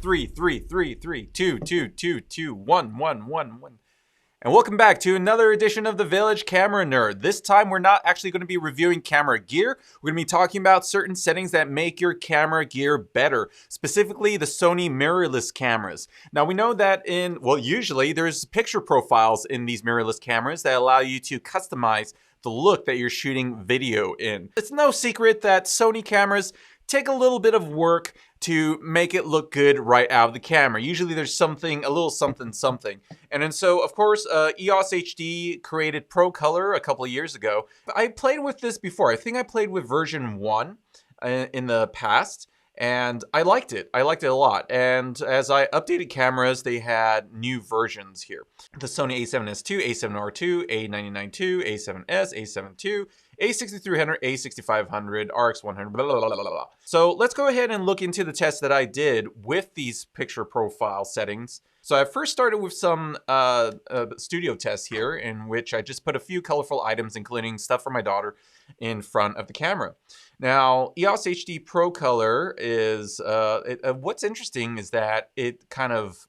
Three, two, one. And welcome back to another edition of the Village Camera Nerd. This time we're not actually going to be reviewing camera gear. We're going to be talking about certain settings that make your camera gear better, specifically the Sony mirrorless cameras. Now we know that usually there's picture profiles in these mirrorless cameras that allow you to customize the look that you're shooting video in. It's no secret that Sony cameras take a little bit of work to make it look good right out of the camera. Usually there's a little something. And then so, of course, EOS HD created Pro Color a couple of years ago. I played with this before. I think I played with version 1 in the past, and I liked it. I liked it a lot. And as I updated cameras, they had new versions here. The Sony a7S II, a7R2, a992, a7S, a7 II, a6300, a6500, RX100, blah, blah, blah, blah, blah. So let's go ahead and look into the test that I did with these picture profile settings. So I first started with some studio tests here, in which I just put a few colorful items, including stuff for my daughter, in front of the camera. Now, EOS HD Pro Color is, what's interesting is that it kind of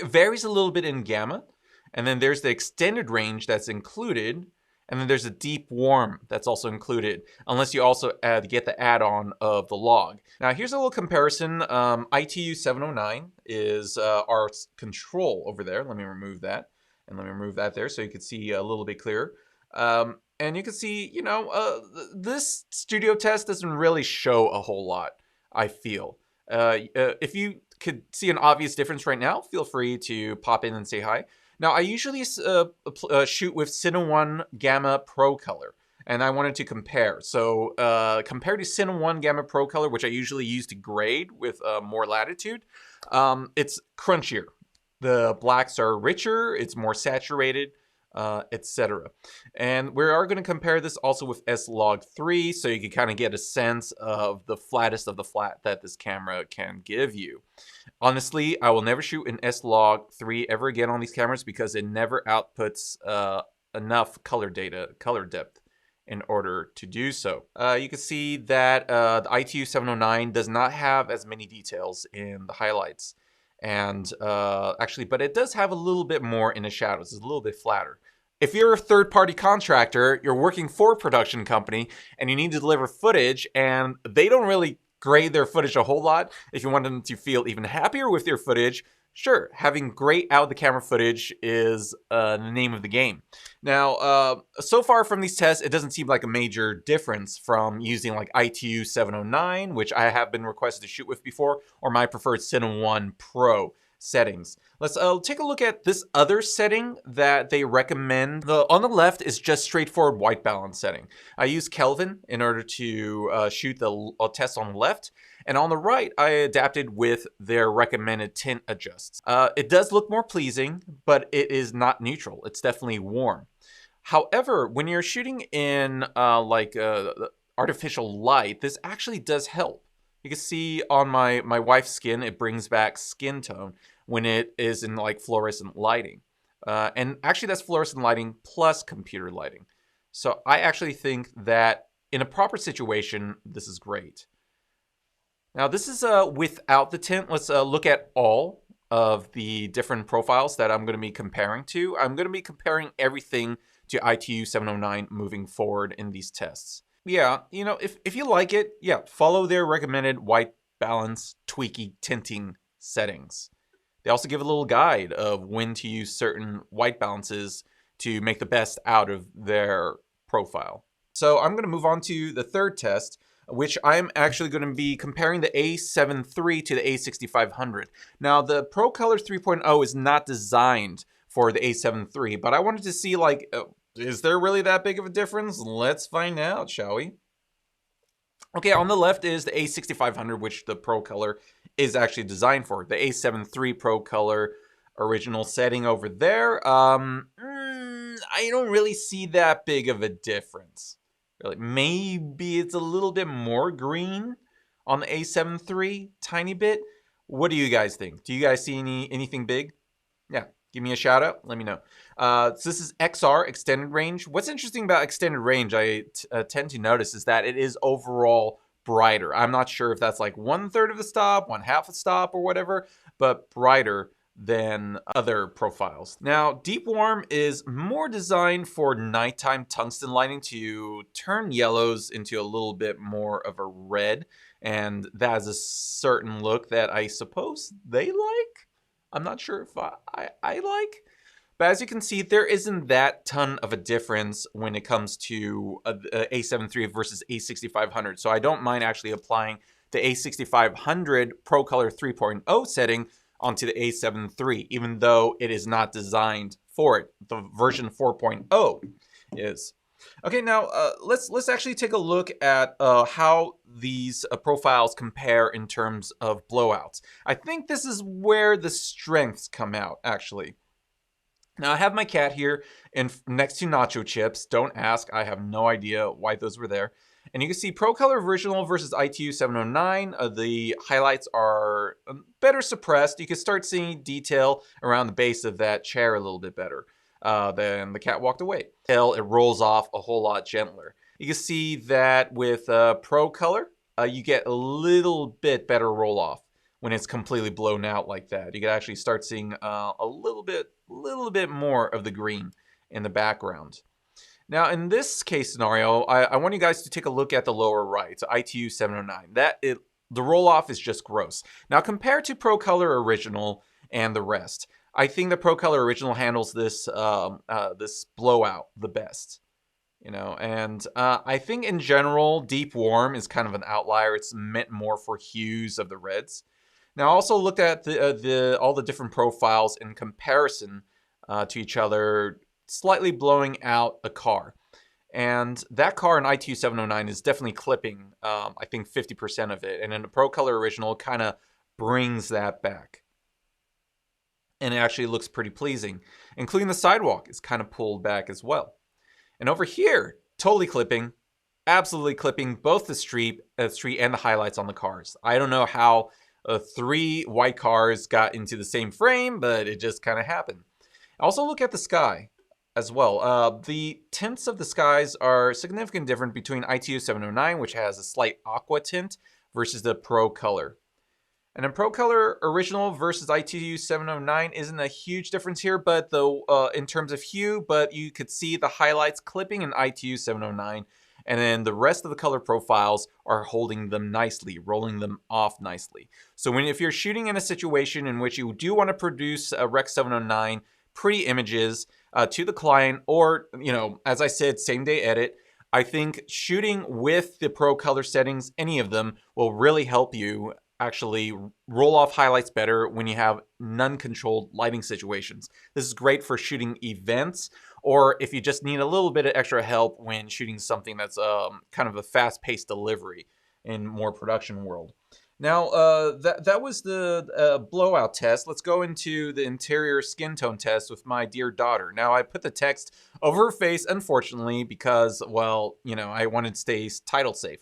varies a little bit in gamma, and then there's the extended range that's included, and then there's a deep warm that's also included, unless you also get the add-on of the log. Now here's a little comparison. ITU 709 is our control over there. Let me remove that, and let me remove that there so you can see a little bit clearer. And you can see, you know, this studio test doesn't really show a whole lot, I feel. If you could see an obvious difference right now, feel free to pop in and say hi. Now, I usually shoot with Cine 1 Gamma Pro Color, and I wanted to compare. So compared to Cine 1 Gamma Pro Color, which I usually use to grade with more latitude, it's crunchier. The blacks are richer, it's more saturated, etc. And we are going to compare this also with S-Log3, so you can kind of get a sense of the flattest of the flat that this camera can give you. Honestly, I will never shoot an S-Log3 ever again on these cameras because it never outputs enough color depth in order to do so. You can see that the ITU 709 does not have as many details in the highlights. And actually, but it does have a little bit more in the shadows. It's a little bit flatter. If you're a third-party contractor, you're working for a production company, and you need to deliver footage, and they don't really grade their footage a whole lot. If you want them to feel even happier with your footage, sure, having great out-of-the-camera footage is the name of the game. Now, so far from these tests, it doesn't seem like a major difference from using like ITU 709, which I have been requested to shoot with before, or my preferred Cine 1 Pro settings. Let's take a look at this other setting that they recommend. On the left is just straightforward white balance setting. I use Kelvin in order to shoot the test on the left. And on the right, I adapted with their recommended tint adjusts. It does look more pleasing, but it is not neutral. It's definitely warm. However, when you're shooting in artificial light, this actually does help. You can see on my wife's skin, it brings back skin tone when it is in like fluorescent lighting. And actually that's fluorescent lighting plus computer lighting. So I actually think that in a proper situation, this is great. Now this is without the tint. Let's look at all of the different profiles that I'm going to be comparing to. I'm going to be comparing everything to ITU 709 moving forward in these tests. Yeah, you know, if you like it, yeah, follow their recommended white balance tweaky tinting settings. They also give a little guide of when to use certain white balances to make the best out of their profile. So I'm going to move on to the third test, which I'm actually going to be comparing the A7 III to the A6500. Now, the Pro Color 3.0 is not designed for the A7 III, but I wanted to see, like, is there really that big of a difference? Let's find out, shall we? Okay, on the left is the A6500, which the Pro Color is actually designed for. The A7 III Pro Color original setting over there. I don't really see that big of a difference. Really, maybe it's a little bit more green on the A7 III, tiny bit. What do you guys think? Do you guys see anything big? Yeah, give me a shout out. Let me know. So this is XR, extended range. What's interesting about extended range, I tend to notice, is that it is overall brighter. I'm not sure if that's like 1/3 of the stop, 1/2 the stop, or whatever, but brighter than other profiles. Now, deep warm is more designed for nighttime tungsten lighting to turn yellows into a little bit more of a red, and that is a certain look that I suppose they like. I'm not sure if I like. But as you can see, there isn't that ton of a difference when it comes to A7 III versus A6500. So I don't mind actually applying the A6500 Pro Color 3.0 setting onto the A7 III, even though it is not designed for it. The version 4.0 is. Okay, now let's actually take a look at how these profiles compare in terms of blowouts. I think this is where the strengths come out, actually. Now I have my cat here next to nacho chips. Don't ask, I have no idea why those were there. And you can see Pro Color Original versus ITU 709. The highlights are better suppressed. You can start seeing detail around the base of that chair a little bit better. Then the cat walked away. It rolls off a whole lot gentler. You can see that with Pro Color, you get a little bit better roll off when it's completely blown out like that. You can actually start seeing a little bit more of the green in the background. Now, in this case scenario, I want you guys to take a look at the lower right, so ITU 709. The roll-off is just gross. Now, compared to Pro Color Original and the rest, I think the Pro Color Original handles this this blowout the best. You know, and I think in general, Deep Warm is kind of an outlier. It's meant more for hues of the reds. Now, I also looked at all the different profiles in comparison to each other, slightly blowing out a car. And that car in ITU 709 is definitely clipping, I think, 50% of it. And in the Pro Color Original, it kind of brings that back. And it actually looks pretty pleasing, including the sidewalk is kind of pulled back as well. And over here, totally clipping, absolutely clipping both the street and the highlights on the cars. I don't know how 3 white cars got into the same frame, but it just kind of happened. Also look at the sky as well. The tints of the skies are significantly different between ITU 709, which has a slight aqua tint, versus the Pro Color. And in Pro Color Original versus ITU 709 isn't a huge difference here, but in terms of hue, but you could see the highlights clipping in ITU 709, and then the rest of the color profiles are holding them nicely, rolling them off nicely. So if you're shooting in a situation in which you do want to produce a Rec 709 pretty images to the client, or, you know, as I said, same day edit, I think shooting with the Pro Color settings, any of them, will really help you actually roll off highlights better when you have non-controlled lighting situations. This is great for shooting events, or if you just need a little bit of extra help when shooting something that's kind of a fast-paced delivery in more production world. Now, that was the blowout test. Let's go into the interior skin tone test with my dear daughter. Now, I put the text over her face, unfortunately, because, well, you know, I wanted to stay title safe.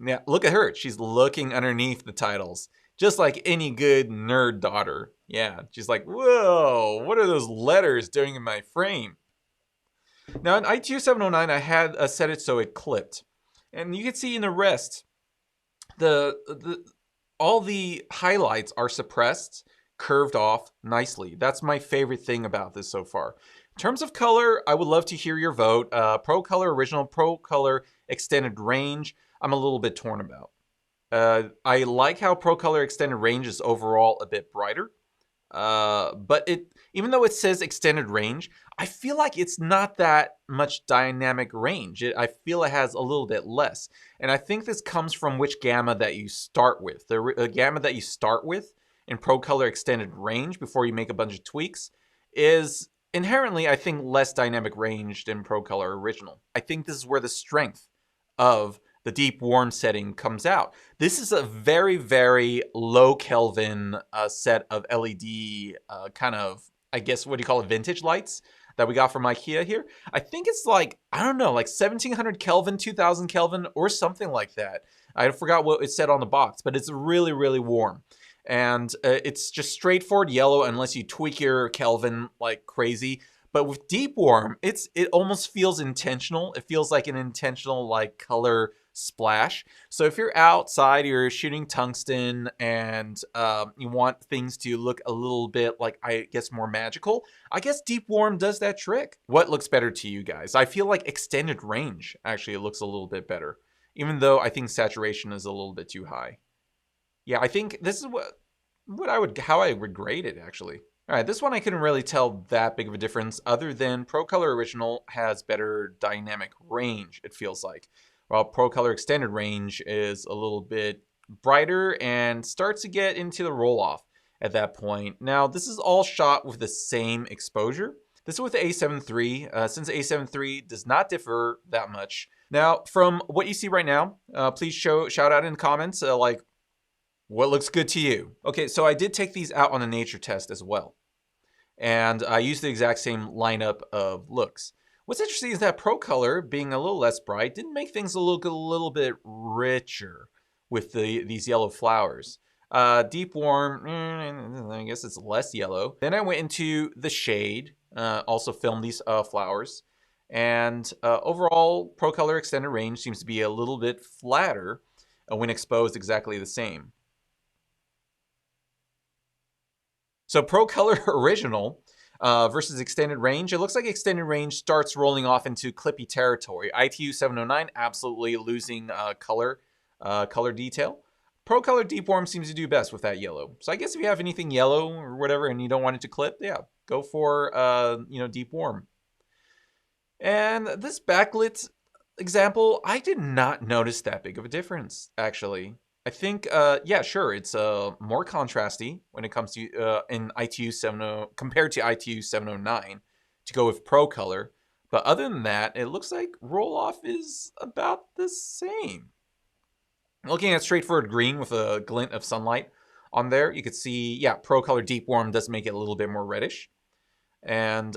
Yeah, look at her. She's looking underneath the titles, just like any good nerd daughter. Yeah, she's like, whoa, what are those letters doing in my frame? Now, in ITU 709, I had set it so it clipped. And you can see in the rest, all the highlights are suppressed, curved off nicely. That's my favorite thing about this so far. In terms of color, I would love to hear your vote. Pro Color Original, Pro Color Extended Range, I'm a little bit torn about. I like how Pro Color Extended Range is overall a bit brighter. But even though it says extended range, I feel like it's not that much dynamic range. I feel it has a little bit less. And I think this comes from which gamma that you start with. The gamma that you start with in Pro Color Extended Range before you make a bunch of tweaks is inherently, I think, less dynamic range than Pro Color Original. I think this is where the strength of the deep warm setting comes out. This is a very, very low Kelvin set of LED kind of, I guess, what do you call it, vintage lights that we got from IKEA here. I think it's like, I don't know, like 1700 Kelvin, 2000 Kelvin, or something like that. I forgot what it said on the box, but it's really, really warm. And it's just straightforward yellow unless you tweak your Kelvin like crazy. But with deep warm, it almost feels intentional. It feels like an intentional like color splash. So if you're outside, you're shooting tungsten, and you want things to look a little bit like, I guess, more magical, I guess deep warm does that trick. What looks better to you guys? I feel like extended range actually looks a little bit better, even though I think saturation is a little bit too high. Yeah, I think this is how I would grade it, actually. All right, this one I couldn't really tell that big of a difference, other than Pro Color Original has better dynamic range, it feels like, while Pro Color Extended Range is a little bit brighter and starts to get into the roll-off at that point. Now, this is all shot with the same exposure. This is with the A7 III, since the A7 III does not differ that much. Now, from what you see right now, please shout out in the comments, like, what looks good to you? Okay, so I did take these out on a nature test as well, and I used the exact same lineup of looks. What's interesting is that Pro Color, being a little less bright, didn't make things look a little bit richer with these yellow flowers. Deep Warm, I guess it's less yellow. Then I went into the shade, also filmed these flowers, and overall, Pro Color Extended Range seems to be a little bit flatter when exposed exactly the same. So Pro Color Original versus Extended Range, it looks like Extended Range starts rolling off into clippy territory. ITU 709 absolutely losing color detail. Pro Color Deep Warm seems to do best with that yellow. So I guess if you have anything yellow or whatever and you don't want it to clip, yeah, go for Deep Warm. And this backlit example, I did not notice that big of a difference, actually. I think, yeah, sure, it's more contrasty when it comes to in ITU 70 compared to ITU 709 to go with Pro Color. But other than that, it looks like roll-off is about the same. Looking at straightforward green with a glint of sunlight on there, you could see, yeah, Pro Color Deep Warm does make it a little bit more reddish. And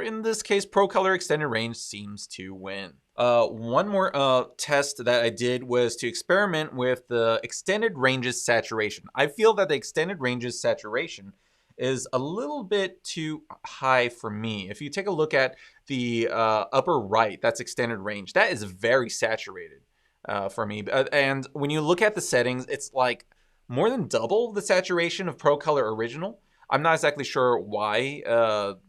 in this case, Pro Color Extended Range seems to win. One more test that I did was to experiment with the extended ranges saturation. I feel that the extended ranges saturation is a little bit too high for me. If you take a look at the upper right, that's extended range. That is very saturated for me. And when you look at the settings, it's like more than double the saturation of Pro Color Original. I'm not exactly sure why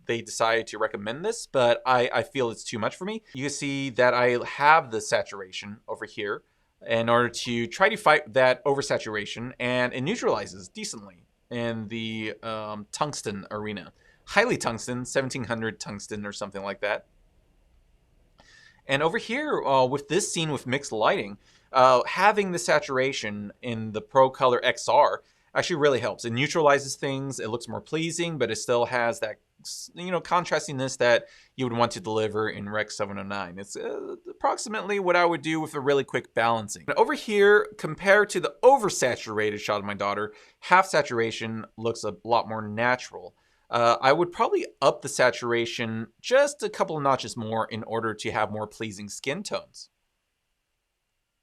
they decided to recommend this, but I feel it's too much for me. You can see that I have the saturation over here in order to try to fight that oversaturation, and it neutralizes decently in the tungsten arena. Highly tungsten, 1700 tungsten or something like that. And over here, with this scene with mixed lighting, having the saturation in the Pro Color XR actually really helps. It neutralizes things, it looks more pleasing, but it still has that, contrastiness that you would want to deliver in Rec 709. It's approximately what I would do with a really quick balancing. Now, over here, compared to the oversaturated shot of my daughter, half saturation looks a lot more natural. I would probably up the saturation just a couple of notches more in order to have more pleasing skin tones.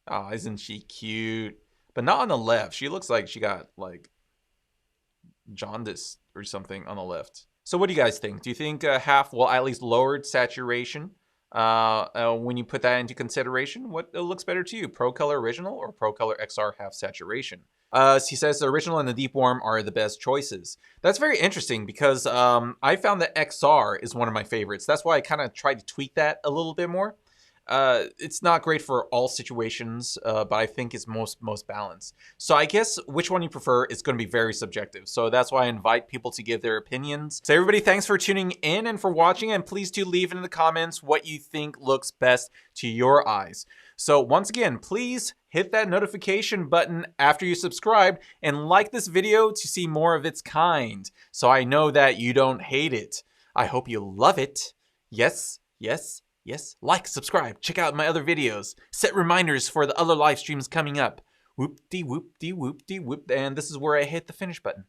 Oh, isn't she cute? But not on the left. She looks like she got, like, jaundice or something on the left. So what do you guys think? Do you think half, well, at least lowered saturation when you put that into consideration? What looks better to you, Pro Color Original or Pro Color XR half saturation? He says the Original and the Deep Warm are the best choices. That's very interesting because I found that XR is one of my favorites. That's why I kind of tried to tweak that a little bit more. It's not great for all situations, but I think it's most balanced. So I guess which one you prefer is going to be very subjective. So that's why I invite people to give their opinions. So everybody, thanks for tuning in and for watching, and please do leave in the comments what you think looks best to your eyes. So once again, please hit that notification button after you subscribe and like this video to see more of its kind, so I know that you don't hate it. I hope you love it. Yes, yes, yes, like, subscribe, check out my other videos, set reminders for the other live streams coming up. Whoop-de-whoop-de-whoop-de-whoop, and this is where I hit the finish button.